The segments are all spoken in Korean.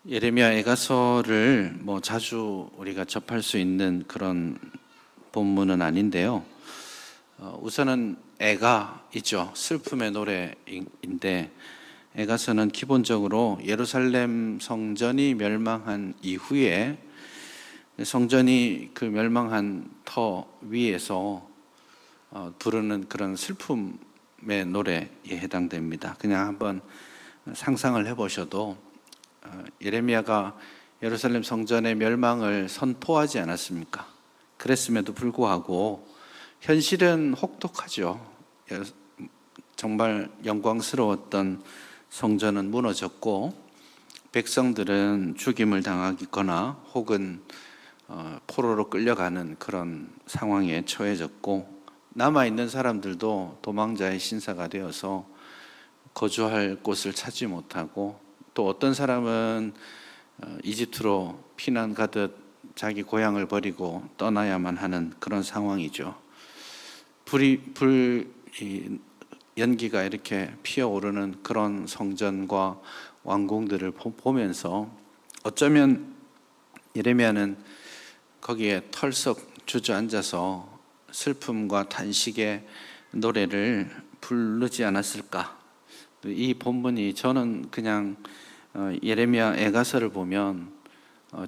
예레미야 애가서를 자주 우리가 접할 수 있는 그런 본문은 아닌데요. 우선은 애가이죠. 슬픔의 노래인데, 애가서는 기본적으로 예루살렘 성전이 멸망한 이후에 성전이 그 멸망한 터 위에서 부르는 그런 슬픔의 노래에 해당됩니다. 그냥 한번 상상을 해보셔도 예레미야가 예루살렘 성전의 멸망을 선포하지 않았습니까? 그랬음에도 불구하고 현실은 혹독하죠. 정말 영광스러웠던 성전은 무너졌고 백성들은 죽임을 당하거나 혹은 포로로 끌려가는 그런 상황에 처해졌고, 남아있는 사람들도 도망자의 신사가 되어서 거주할 곳을 찾지 못하고, 또 어떤 사람은 이집트로 피난 가듯 자기 고향을 버리고 떠나야만 하는 그런 상황이죠. 연기가 이렇게 피어오르는 그런 성전과 왕궁들을 보면서 어쩌면 예레미야는 거기에 털썩 주저앉아서 슬픔과 단식의 노래를 부르지 않았을까. 이 본문이 저는 그냥 예레미야 애가서를 보면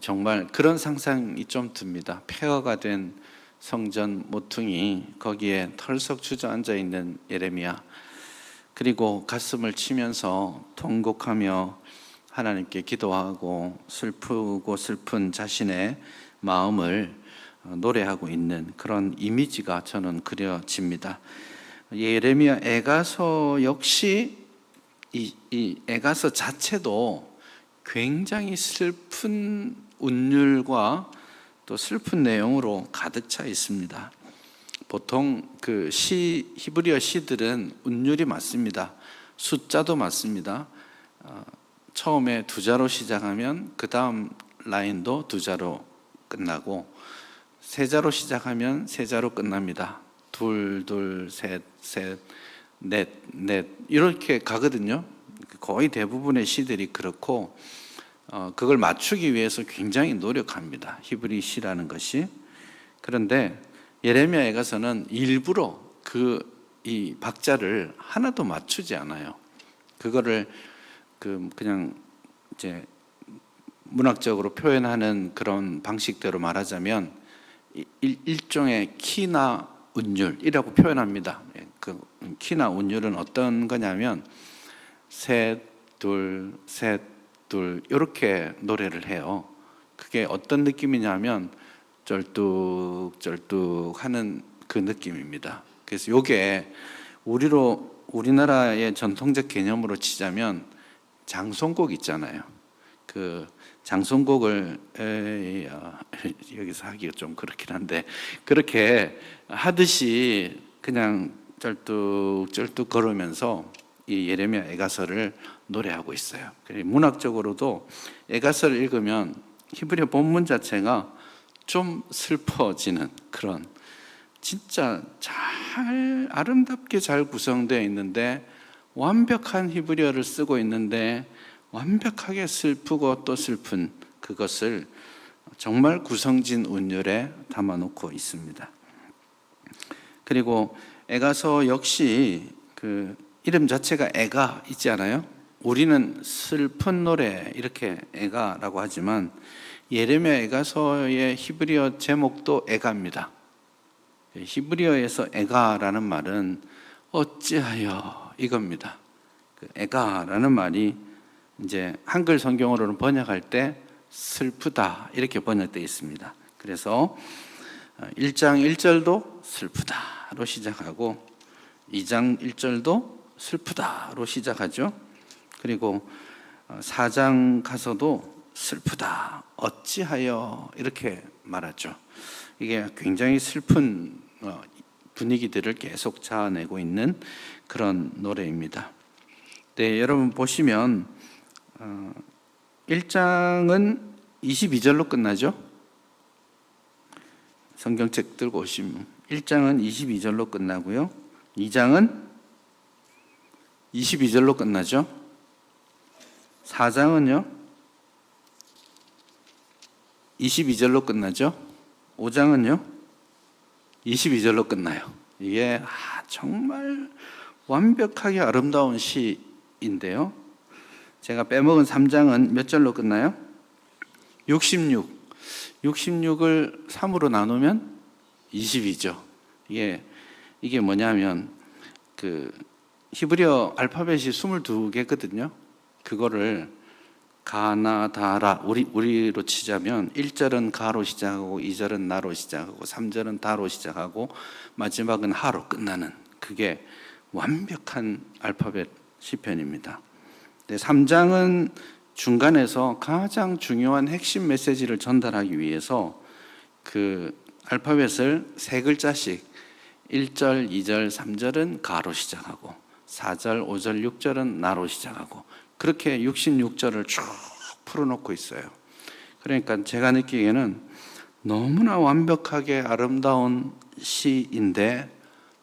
정말 그런 상상이 좀 듭니다. 폐허가 된 성전 모퉁이, 거기에 털썩 주저앉아 있는 예레미야, 그리고 가슴을 치면서 통곡하며 하나님께 기도하고 슬프고 슬픈 자신의 마음을 노래하고 있는 그런 이미지가 저는 그려집니다. 예레미야 애가서 역시 이 애가서 자체도 굉장히 슬픈 운율과 또 슬픈 내용으로 가득 차 있습니다. 보통 그 히브리어 시들은 운율이 맞습니다. 숫자도 맞습니다. 처음에 두 자로 시작하면 그 다음 라인도 두 자로 끝나고, 세 자로 시작하면 세 자로 끝납니다. 둘, 둘, 셋, 셋, 넷, 넷 이렇게 가거든요. 거의 대부분의 시들이 그렇고, 그걸 맞추기 위해서 굉장히 노력합니다. 히브리 시라는 것이. 그런데 예레미야 애가서는 일부러 이 박자를 하나도 맞추지 않아요. 그거를 그냥 이제 문학적으로 표현하는 그런 방식대로 말하자면 일종의 키나 운율이라고 표현합니다. 그 키나 운율은 어떤 거냐면 셋, 둘, 셋, 둘 이렇게 노래를 해요. 그게 어떤 느낌이냐면 쩔뚝쩔뚝 하는 그 느낌입니다. 그래서 이게 우리나라의 전통적 개념으로 치자면 장송곡 있잖아요. 그 장송곡을 여기서 하기가 좀 그렇긴 한데, 그렇게 하듯이 그냥 쩔뚝쩔뚝 걸으면서 이 예레미야 애가서를 노래하고 있어요. 문학적으로도 애가서를 읽으면 히브리어 본문 자체가 좀 슬퍼지는 그런, 진짜 잘 아름답게 잘 구성되어 있는데 완벽한 히브리어를 쓰고 있는데 완벽하게 슬프고 또 슬픈 그것을 정말 구성진 운율에 담아놓고 있습니다. 그리고 애가서 역시 그 이름 자체가 애가 있지 않아요? 우리는 슬픈 노래 이렇게 애가라고 하지만 예레미야 애가서의 히브리어 제목도 애가입니다. 히브리어에서 애가라는 말은 어찌하여 이겁니다. 그 애가라는 말이 이제 한글 성경으로는 번역할 때 슬프다 이렇게 번역되어 있습니다. 그래서 1장 1절도 슬프다로 시작하고 2장 1절도 슬프다로 시작하죠. 그리고 4장 가서도 슬프다, 어찌하여 이렇게 말하죠. 이게 굉장히 슬픈 분위기들을 계속 자아내고 있는 그런 노래입니다. 네, 여러분 보시면 1장은 22절로 끝나죠. 성경책 들고 오시면 1장은 22절로 끝나고요. 2장은 22절로 끝나죠. 4장은요 22절로 끝나죠. 5장은요 22절로 끝나요. 이게 정말 완벽하게 아름다운 시인데요. 제가 빼먹은 3장은 몇 절로 끝나요? 66. 66을 3으로 나누면 22죠. 이게 뭐냐면 그 히브리어 알파벳이 22개거든요. 그거를 가나다라 우리로 치자면 1절은 가로 시작하고 2절은 나로 시작하고 3절은 다로 시작하고 마지막은 하로 끝나는 그게 완벽한 알파벳 시편입니다. 3장은 중간에서 가장 중요한 핵심 메시지를 전달하기 위해서 그 알파벳을 3글자씩 1절, 2절, 3절은 가로 시작하고 4절, 5절, 6절은 나로 시작하고 그렇게 66절을 쭉 풀어놓고 있어요. 그러니까 제가 느끼기에는 너무나 완벽하게 아름다운 시인데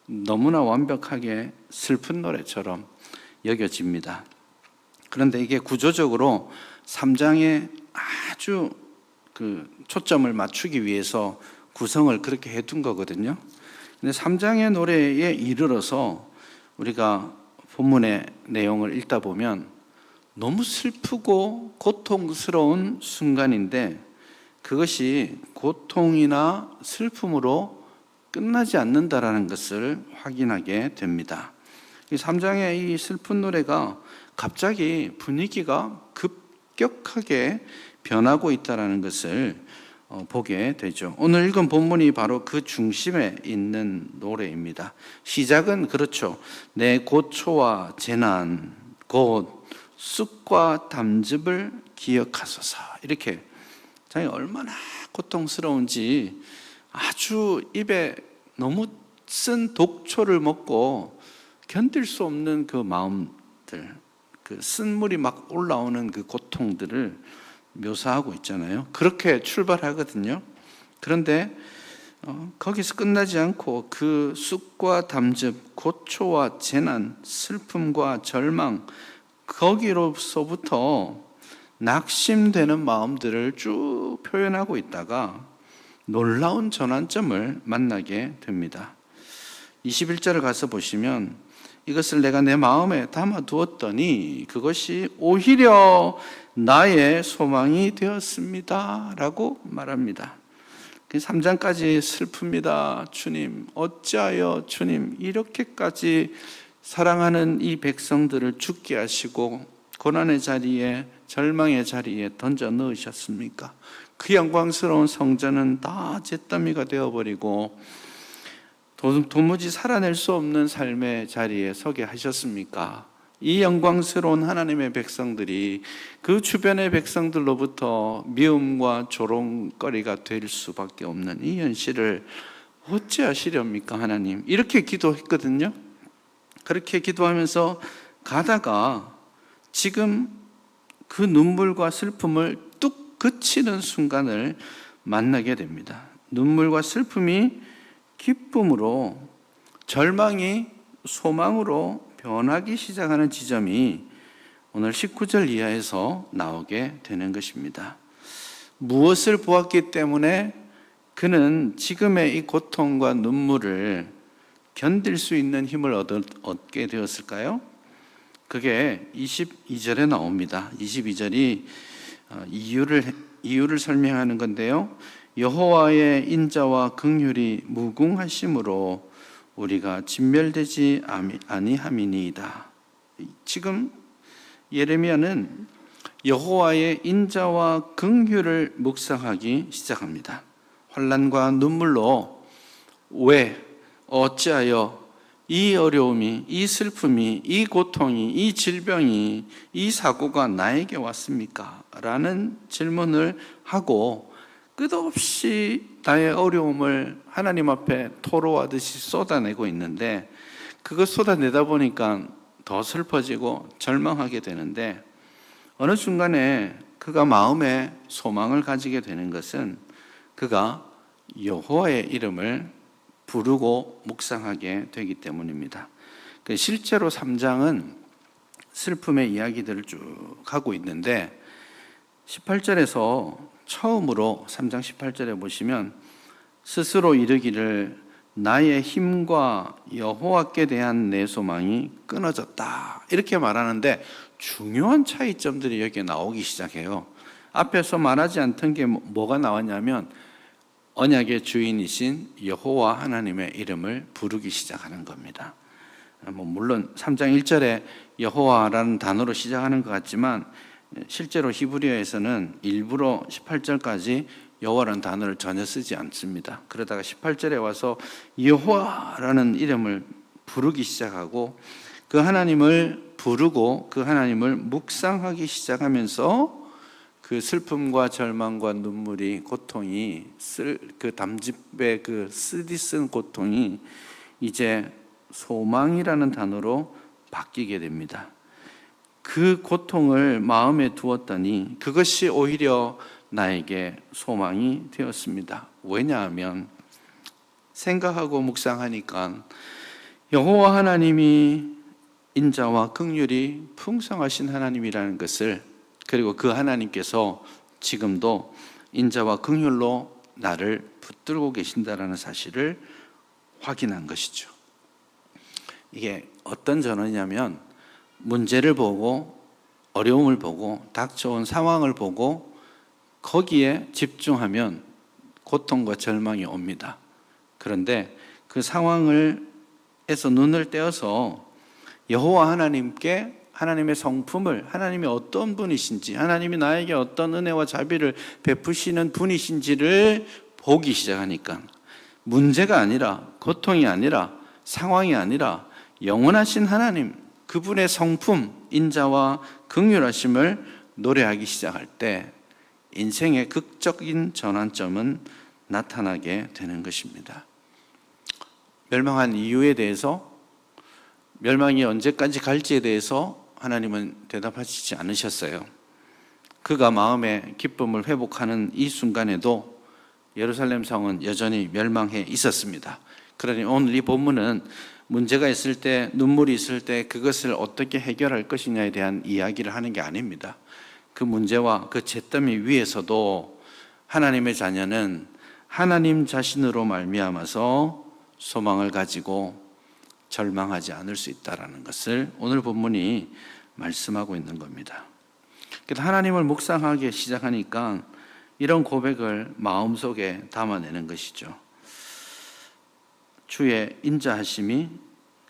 너무나 완벽하게 슬픈 노래처럼 여겨집니다. 그런데 이게 구조적으로 3장에 아주 그 초점을 맞추기 위해서 구성을 그렇게 해둔 거거든요. 근데 3장의 노래에 이르러서 우리가 본문의 내용을 읽다 보면 너무 슬프고 고통스러운 순간인데 그것이 고통이나 슬픔으로 끝나지 않는다라는 것을 확인하게 됩니다. 이 3장의 이 슬픈 노래가 갑자기 분위기가 급격하게 변하고 있다는 것을 보게 되죠. 오늘 읽은 본문이 바로 그 중심에 있는 노래입니다. 시작은 그렇죠. 내 고초와 재난 곧 쑥과 담즙을 기억하소서. 이렇게 자기 얼마나 고통스러운지 아주 입에 너무 쓴 독초를 먹고 견딜 수 없는 그 마음들, 그 쓴물이 막 올라오는 그 고통들을 묘사하고 있잖아요. 그렇게 출발하거든요. 그런데 거기서 끝나지 않고 그 쑥과 담즙, 고초와 재난, 슬픔과 절망 거기로서부터 낙심되는 마음들을 쭉 표현하고 있다가 놀라운 전환점을 만나게 됩니다. 21절을 가서 보시면 이것을 내가 내 마음에 담아두었더니 그것이 오히려 나의 소망이 되었습니다 라고 말합니다. 3장까지 슬픕니다. 주님 어찌하여 주님 이렇게까지 사랑하는 이 백성들을 죽게 하시고 고난의 자리에 절망의 자리에 던져 넣으셨습니까? 그 영광스러운 성전은 다 잿더미가 되어버리고 도무지 살아낼 수 없는 삶의 자리에 서게 하셨습니까? 이 영광스러운 하나님의 백성들이 그 주변의 백성들로부터 미움과 조롱거리가 될 수밖에 없는 이 현실을 어찌하시렵니까 하나님? 이렇게 기도했거든요. 그렇게 기도하면서 가다가 지금 그 눈물과 슬픔을 뚝 그치는 순간을 만나게 됩니다. 눈물과 슬픔이 기쁨으로, 절망이 소망으로 변하기 시작하는 지점이 오늘 19절 이하에서 나오게 되는 것입니다. 무엇을 보았기 때문에 그는 지금의 이 고통과 눈물을 견딜 수 있는 힘을 얻게 되었을까요? 그게 22절에 나옵니다. 22절이 이유를 설명하는 건데요. 여호와의 인자와 긍휼이 무궁하심으로 우리가 진멸되지 아니함이니이다. 지금 예레미야는 여호와의 인자와 긍휼을 묵상하기 시작합니다. 환난과 눈물로 왜 어찌하여 이 어려움이, 이 슬픔이, 이 고통이, 이 질병이, 이 사고가 나에게 왔습니까? 라는 질문을 하고 끝없이 나의 어려움을 하나님 앞에 토로하듯이 쏟아내고 있는데 그거 쏟아내다 보니까 더 슬퍼지고 절망하게 되는데 어느 순간에 그가 마음에 소망을 가지게 되는 것은 그가 여호와의 이름을 부르고 묵상하게 되기 때문입니다. 실제로 3장은 슬픔의 이야기들을 쭉 하고 있는데 18절에서 처음으로 3장 18절에 보시면 스스로 이르기를 나의 힘과 여호와께 대한 내 소망이 끊어졌다 이렇게 말하는데 중요한 차이점들이 여기에 나오기 시작해요. 앞에서 말하지 않던 게 뭐가 나왔냐면 언약의 주인이신 여호와 하나님의 이름을 부르기 시작하는 겁니다. 물론 3장 1절에 여호와라는 단어로 시작하는 것 같지만 실제로 히브리어에서는 일부러 18절까지 여호와라는 단어를 전혀 쓰지 않습니다. 그러다가 18절에 와서 여호와라는 이름을 부르기 시작하고 그 하나님을 부르고 그 하나님을 묵상하기 시작하면서 그 슬픔과 절망과 눈물이 고통이 그 담즙의 그 쓰디쓴 고통이 이제 소망이라는 단어로 바뀌게 됩니다. 그 고통을 마음에 두었더니 그것이 오히려 나에게 소망이 되었습니다. 왜냐하면 생각하고 묵상하니까 여호와 하나님이 인자와 긍휼이 풍성하신 하나님이라는 것을, 그리고 그 하나님께서 지금도 인자와 긍휼로 나를 붙들고 계신다라는 사실을 확인한 것이죠. 이게 어떤 전언이냐면 문제를 보고 어려움을 보고 닥쳐온 상황을 보고 거기에 집중하면 고통과 절망이 옵니다. 그런데 그 상황에서 눈을 떼어서 여호와 하나님께 하나님의 성품을, 하나님이 어떤 분이신지, 하나님이 나에게 어떤 은혜와 자비를 베푸시는 분이신지를 보기 시작하니까 문제가 아니라, 고통이 아니라, 상황이 아니라 영원하신 하나님, 그분의 성품, 인자와 긍휼하심을 노래하기 시작할 때 인생의 극적인 전환점은 나타나게 되는 것입니다. 멸망한 이유에 대해서, 멸망이 언제까지 갈지에 대해서 하나님은 대답하시지 않으셨어요. 그가 마음의 기쁨을 회복하는 이 순간에도 예루살렘 성은 여전히 멸망해 있었습니다. 그러니 오늘 이 본문은 문제가 있을 때, 눈물이 있을 때 그것을 어떻게 해결할 것이냐에 대한 이야기를 하는 게 아닙니다. 그 문제와 그 잿더미 위에서도 하나님의 자녀는 하나님 자신으로 말미암아서 소망을 가지고 절망하지 않을 수 있다는 것을 오늘 본문이 말씀하고 있는 겁니다. 그래서 하나님을 묵상하기 시작하니까 이런 고백을 마음속에 담아내는 것이죠. 주의 인자하심이,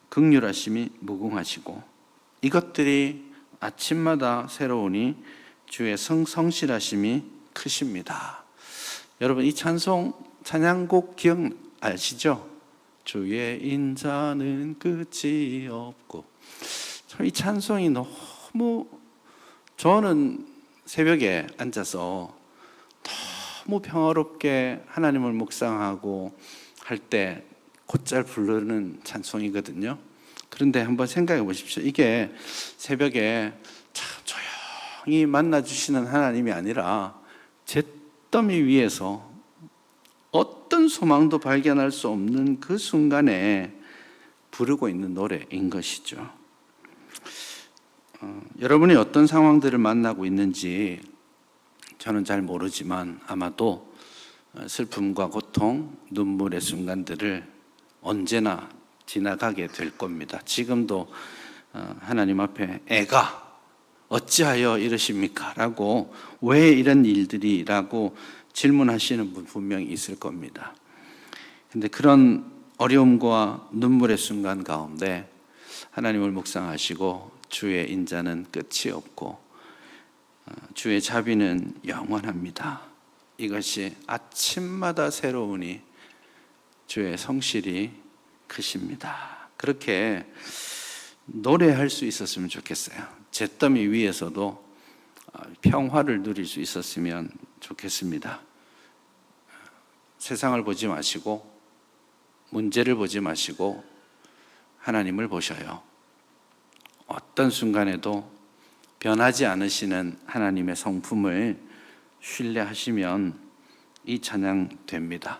긍휼하심이 무궁하시고 이것들이 아침마다 새로우니 주의 성실하심이 크십니다. 여러분 이 찬양곡 기억나시죠? 주의 인자는 끝이 없고. 이 찬송이 너무, 저는 새벽에 앉아서 너무 평화롭게 하나님을 묵상하고 할 때 곧잘 부르는 찬송이거든요. 그런데 한번 생각해 보십시오. 이게 새벽에 참 조용히 만나주시는 하나님이 아니라 잿더미 위에서 어떤 소망도 발견할 수 없는 그 순간에 부르고 있는 노래인 것이죠. 여러분이 어떤 상황들을 만나고 있는지 저는 잘 모르지만 아마도 슬픔과 고통, 눈물의 순간들을 언제나 지나가게 될 겁니다. 지금도 하나님 앞에 애가 어찌하여 이러십니까? 라고, 왜 이런 일들이? 라고 질문하시는 분 분명히 있을 겁니다. 근데 그런 어려움과 눈물의 순간 가운데 하나님을 묵상하시고 주의 인자는 끝이 없고 주의 자비는 영원합니다. 이것이 아침마다 새로우니 주의 성실이 크십니다. 그렇게 노래할 수 있었으면 좋겠어요. 잿더미 위에서도 평화를 누릴 수 있었으면 좋겠습니다. 세상을 보지 마시고 문제를 보지 마시고 하나님을 보셔요. 어떤 순간에도 변하지 않으시는 하나님의 성품을 신뢰하시면 이 찬양 됩니다.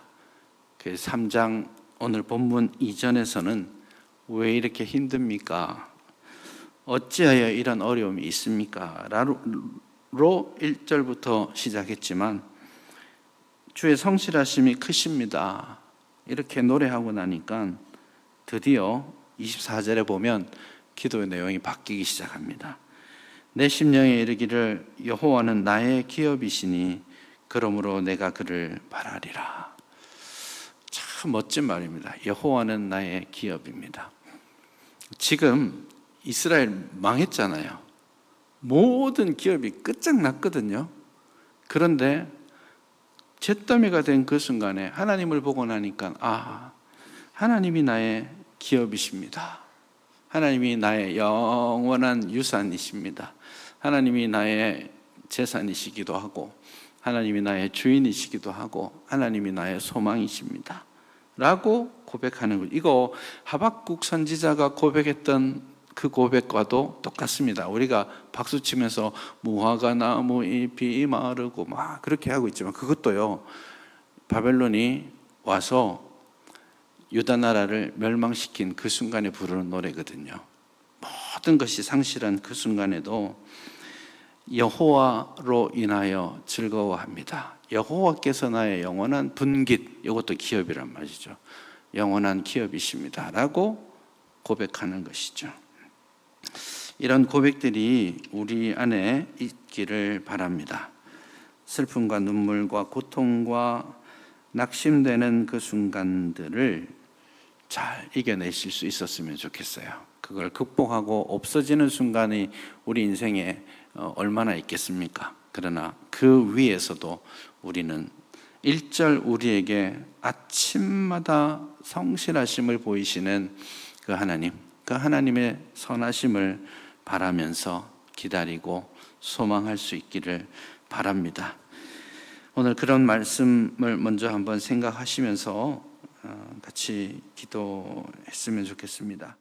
그 3장 오늘 본문 이전에서는 왜 이렇게 힘듭니까? 어찌하여 이런 어려움이 있습니까? 라로 1절부터 시작했지만 주의 성실하심이 크십니다. 이렇게 노래하고 나니까 드디어 24절에 보면 기도의 내용이 바뀌기 시작합니다. 내 심령에 이르기를 여호와는 나의 기업이시니 그러므로 내가 그를 바라리라. 참 멋진 말입니다. 여호와는 나의 기업입니다. 지금 이스라엘 망했잖아요. 모든 기업이 끝장났거든요. 그런데 잿더미가 된 그 순간에 하나님을 보고 나니까 하나님이 나의 기업이십니다. 하나님이 나의 영원한 유산이십니다. 하나님이 나의 재산이시기도 하고 하나님이 나의 주인이시기도 하고 하나님이 나의 소망이십니다 라고 고백하는 거예요. 이거 하박국 선지자가 고백했던 그 고백과도 똑같습니다. 우리가 박수치면서 무화과 나무 잎이 마르고 막 그렇게 하고 있지만 그것도요, 바벨론이 와서 유다 나라를 멸망시킨 그 순간에 부르는 노래거든요. 모든 것이 상실한 그 순간에도 여호와로 인하여 즐거워합니다. 여호와께서 나의 영원한 분깃, 이것도 기업이란 말이죠. 영원한 기업이십니다 라고 고백하는 것이죠. 이런 고백들이 우리 안에 있기를 바랍니다. 슬픔과 눈물과 고통과 낙심되는 그 순간들을 잘 이겨내실 수 있었으면 좋겠어요. 그걸 극복하고 없어지는 순간이 우리 인생에 얼마나 있겠습니까? 그러나 그 위에서도 우리는 1절 우리에게 아침마다 성실하심을 보이시는 그 하나님, 그 하나님의 선하심을 바라면서 기다리고 소망할 수 있기를 바랍니다. 오늘 그런 말씀을 먼저 한번 생각하시면서 같이 기도했으면 좋겠습니다.